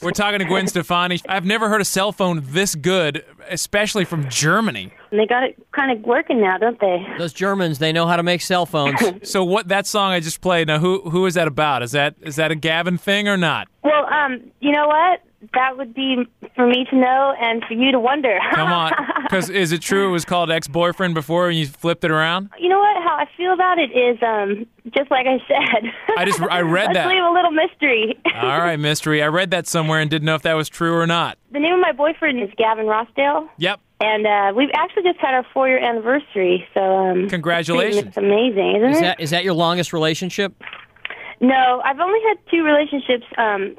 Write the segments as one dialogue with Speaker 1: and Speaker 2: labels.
Speaker 1: We're talking to Gwen Stefani. I've never heard a cell phone this good, especially from Germany.
Speaker 2: And they got it kind of working now, don't they?
Speaker 3: Those Germans, they know how to make cell phones.
Speaker 1: So what that song I just played, now who is that about? Is that a Gavin thing or not?
Speaker 2: Well, you know what? That would be for me to know and for you to wonder.
Speaker 1: Come on. Because is it true it was called Ex-Boyfriend before and you flipped it around?
Speaker 2: You know what? How I feel about it is just like I said.
Speaker 1: I read that.
Speaker 2: Let's leave a little mystery.
Speaker 1: All right, mystery. I read that somewhere and didn't know if that was true or not.
Speaker 2: The name of my boyfriend is Gavin Rossdale.
Speaker 1: Yep.
Speaker 2: And we've actually just had our 4-year anniversary, so
Speaker 1: congratulations.
Speaker 2: It's amazing, isn't it?
Speaker 3: Is that your longest relationship?
Speaker 2: No, I've only had 2 relationships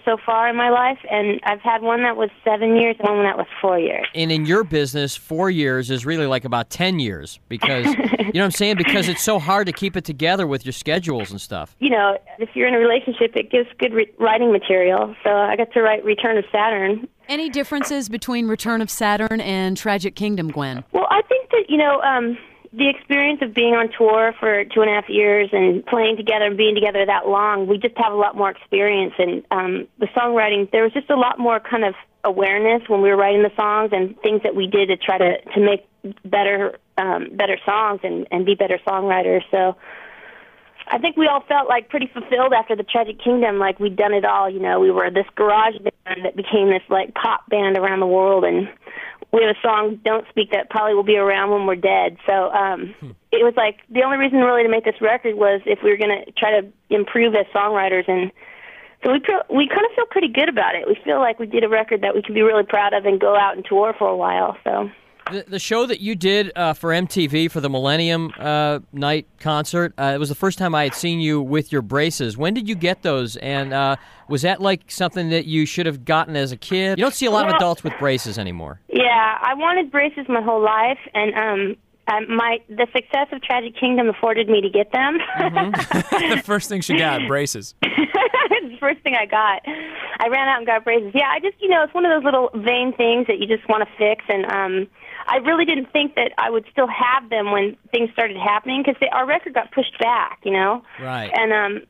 Speaker 2: so far in my life, and I've had one that was 7 years and one that was 4 years.
Speaker 3: And in your business, 4 years is really like about 10 years because, you know what I'm saying? Because it's so hard to keep it together with your schedules and stuff.
Speaker 2: You know, if you're in a relationship, it gives good writing material. So I got to write Return of Saturn.
Speaker 4: Any differences between Return of Saturn and Tragic Kingdom, Gwen?
Speaker 2: Well, I think that, the experience of being on tour for 2.5 years and playing together and being together that long, we just have a lot more experience. And the songwriting, there was just a lot more kind of awareness when we were writing the songs and things that we did to try to make better songs and be better songwriters. So I think we all felt like pretty fulfilled after the Tragic Kingdom, like we'd done it all. You know, we were this garage band that became this like pop band around the world, and we have a song, Don't Speak, that probably will be around when we're dead. So it was like the only reason really to make this record was if we were going to try to improve as songwriters. And so we kind of feel pretty good about it. We feel like we did a record that we can be really proud of and go out and tour for a while. So
Speaker 3: the show that you did for MTV for the Millennium Night concert, it was the first time I had seen you with your braces. When did you get those? And was that like something that you should have gotten as a kid? You don't see a lot of adults with braces anymore.
Speaker 2: Yeah, I wanted braces my whole life, and the success of Tragic Kingdom afforded me to get them.
Speaker 1: Mm-hmm. The first thing she got, braces.
Speaker 2: It's the first thing I got. I ran out and got braces. Yeah, I just, it's one of those little vain things that you just want to fix, and I really didn't think that I would still have them when things started happening because our record got pushed back,
Speaker 3: Right.
Speaker 2: And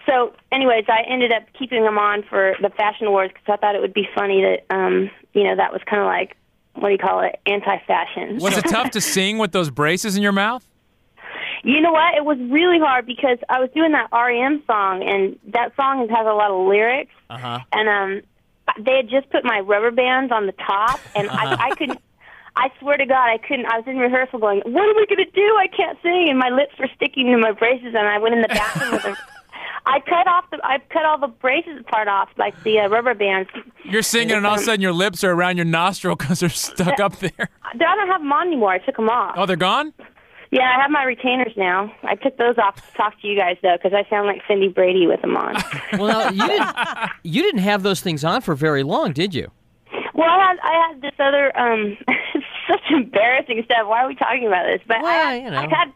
Speaker 2: so, anyways, I ended up keeping them on for the Fashion Awards because I thought it would be funny that, that was kind of like, what do you call it, anti-fashion.
Speaker 1: Was it tough to sing with those braces in your mouth?
Speaker 2: You know what? It was really hard because I was doing that REM song, and that song has a lot of lyrics.
Speaker 3: Uh-huh.
Speaker 2: And they had just put my rubber bands on the top, and I couldn't. I swear to God, I couldn't. I was in rehearsal going, what am I going to do? I can't sing. And my lips were sticking to my braces, and I went in the bathroom with them. I cut all the braces part off, like the rubber bands.
Speaker 1: You're singing, and all of a sudden your lips are around your nostril because they're stuck up there.
Speaker 2: I don't have them on anymore. I took them off.
Speaker 1: Oh, they're gone?
Speaker 2: Yeah, I have my retainers now. I took those off to talk to you guys, though, because I sound like Cindy Brady with them on.
Speaker 3: Well, now, you didn't have those things on for very long, did you?
Speaker 2: Well, I had this other, it's such embarrassing stuff. Why are we talking about this? But I've had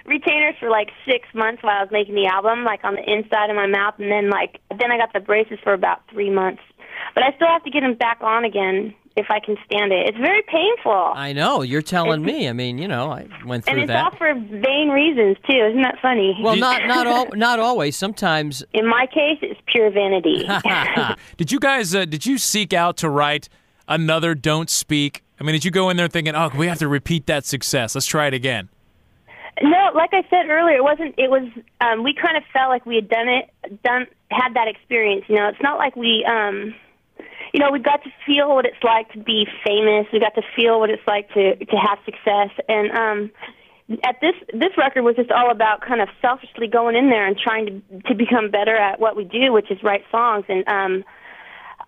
Speaker 2: retainers for like 6 months while I was making the album, like on the inside of my mouth, and then I got the braces for about 3 months. But I still have to get them back on again if I can stand it. It's very painful.
Speaker 3: I know. You're telling me. I mean, I went through that.
Speaker 2: And it's all for vain reasons, too. Isn't that funny?
Speaker 3: Well, not always. Sometimes.
Speaker 2: In my case, it's pure vanity.
Speaker 1: Did you guys, did you seek out to write another Don't Speak? I mean, did you go in there thinking, oh, we have to repeat that success. Let's try it again.
Speaker 2: No, like I said earlier, it wasn't. It was. We kind of felt like we had had that experience. It's not like we we got to feel what it's like to be famous. We got to feel what it's like to have success. And at this record was just all about kind of selfishly going in there and trying to become better at what we do, which is write songs. And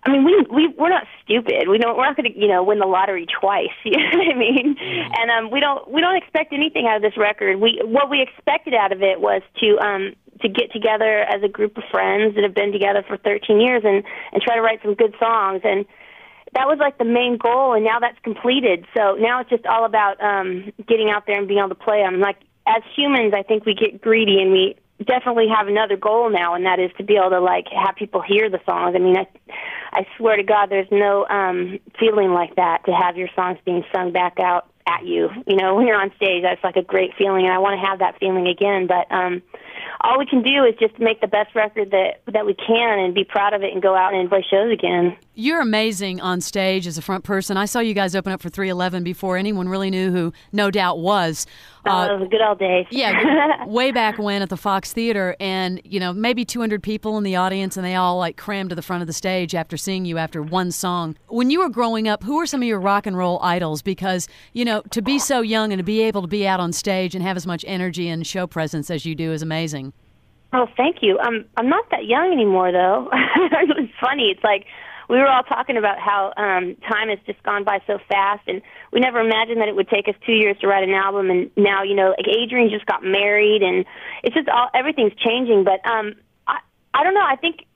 Speaker 2: I mean, we're not stupid. We're not going to win the lottery twice. You know what I mean? And we don't expect anything out of this record. What we expected out of it was to get together as a group of friends that have been together for 13 years and try to write some good songs. And that was like the main goal, and now that's completed. So now it's just all about getting out there and being able to play them. Like, as humans, I think we get greedy, and we definitely have another goal now, and that is to be able to have people hear the songs. I mean, I swear to God, there's no feeling like that, to have your songs being sung back out at you. When you're on stage, that's like a great feeling, and I want to have that feeling again. But all we can do is just make the best record that we can and be proud of it and go out and play shows again.
Speaker 4: You're amazing on stage as a front person. I saw you guys open up for 311 before anyone really knew who No Doubt was.
Speaker 2: It was a good old days.
Speaker 4: Yeah, way back when at the Fox Theater, and maybe 200 people in the audience, and they all like crammed to the front of the stage after seeing you after one song. When you were growing up, who were some of your rock and roll idols? Because to be so young and to be able to be out on stage and have as much energy and show presence as you do is amazing.
Speaker 2: Oh, thank you. I'm not that young anymore, though. It was funny. It's like, we were all talking about how time has just gone by so fast, and we never imagined that it would take us 2 years to write an album. And now, like Adrian just got married, and it's just everything's changing. But I don't know. I think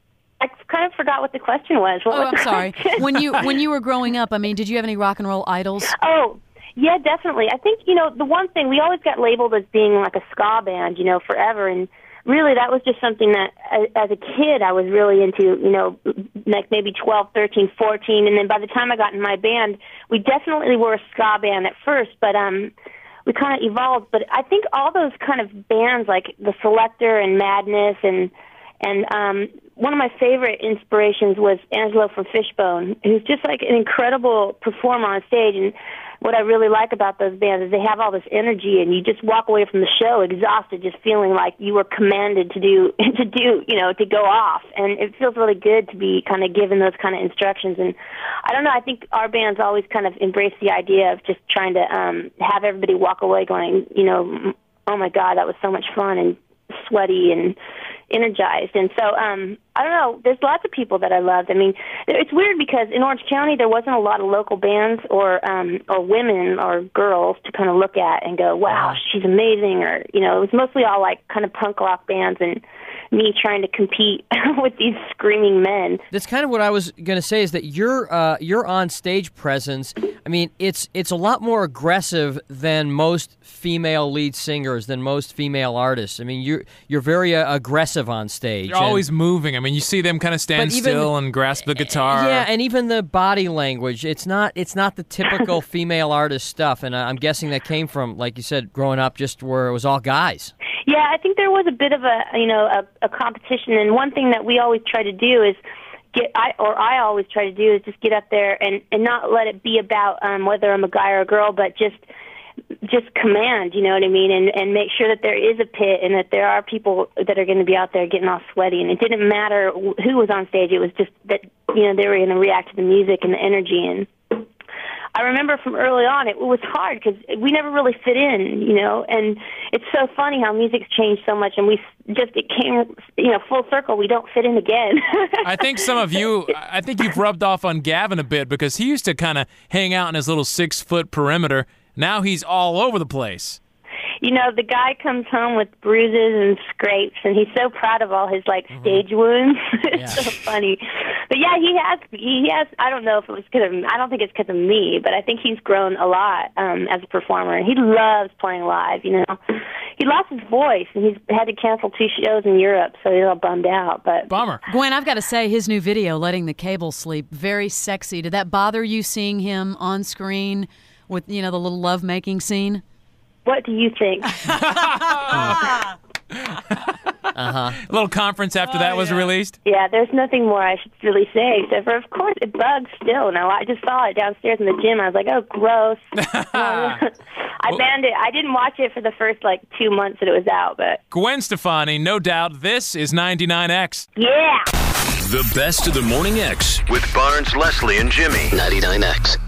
Speaker 2: I kind of forgot what the question was.
Speaker 4: I'm sorry. When you were growing up, did you have any rock and roll idols?
Speaker 2: Oh, yeah, definitely. I think the one thing we always got labeled as being like a ska band, forever, and really, that was just something that, as a kid, I was really into, like maybe 12, 13, 14. And then by the time I got in my band, we definitely were a ska band at first, but we kind of evolved. But I think all those kind of bands, like The Selecter and Madness, and one of my favorite inspirations was Angelo from Fishbone, who's just like an incredible performer on stage. And what I really like about those bands is they have all this energy, and you just walk away from the show exhausted, just feeling like you were commanded to go off. And it feels really good to be kind of given those kind of instructions. And I don't know, I think our bands always kind of embrace the idea of just trying to have everybody walk away going, oh my God, that was so much fun and sweaty and energized. And so I don't know, there's lots of people that I loved. It's weird because in Orange County there wasn't a lot of local bands or women or girls to kind of look at and go, wow, she's amazing, or it was mostly all like kind of punk rock bands and me trying to compete with these screaming men.
Speaker 3: That's kind of what I was going to say, is that your on-stage presence, it's a lot more aggressive than most female lead singers, than most female artists. You're very aggressive on stage.
Speaker 1: You're always moving. You see them kind of stand still and grasp the guitar.
Speaker 3: Yeah, and even the body language, it's not the typical female artist stuff, and I'm guessing that came from, like you said, growing up just where it was all guys.
Speaker 2: Yeah, I think there was a bit of a competition, and one thing that we always try to do is I always try to do is just get up there and not let it be about whether I'm a guy or a girl, but just command, you know what I mean, and make sure that there is a pit and that there are people that are going to be out there getting all sweaty, and it didn't matter who was on stage. It was just that they were going to react to the music and the energy. And I remember from early on it was hard because we never really fit in, and it's so funny how music's changed so much, and it came full circle. We don't fit in again.
Speaker 1: I think you've rubbed off on Gavin a bit, because he used to kind of hang out in his little 6-foot perimeter. Now he's all over the place.
Speaker 2: The guy comes home with bruises and scrapes, and he's so proud of all his stage wounds. It's so funny. But yeah, he has. I don't know if it was I don't think it's because of me, but I think he's grown a lot as a performer. He loves playing live. He lost his voice, and he's had to cancel 2 shows in Europe, so he's all bummed out. But
Speaker 1: bummer.
Speaker 4: Gwen, I've got to say, his new video, "Letting the Cable Sleep," very sexy. Did that bother you, seeing him on screen with the little love-making scene?
Speaker 2: What do you think?
Speaker 1: A little conference after that was released?
Speaker 2: Yeah, there's nothing more I should really say, except for, of course, it bugs still. Now, I just saw it downstairs in the gym. I was like, oh, gross. I banned it. I didn't watch it for the first, 2 months that it was out. But
Speaker 1: Gwen Stefani, No Doubt, this is 99X.
Speaker 2: Yeah!
Speaker 5: The best of the Morning X with Barnes, Leslie, and Jimmy. 99X.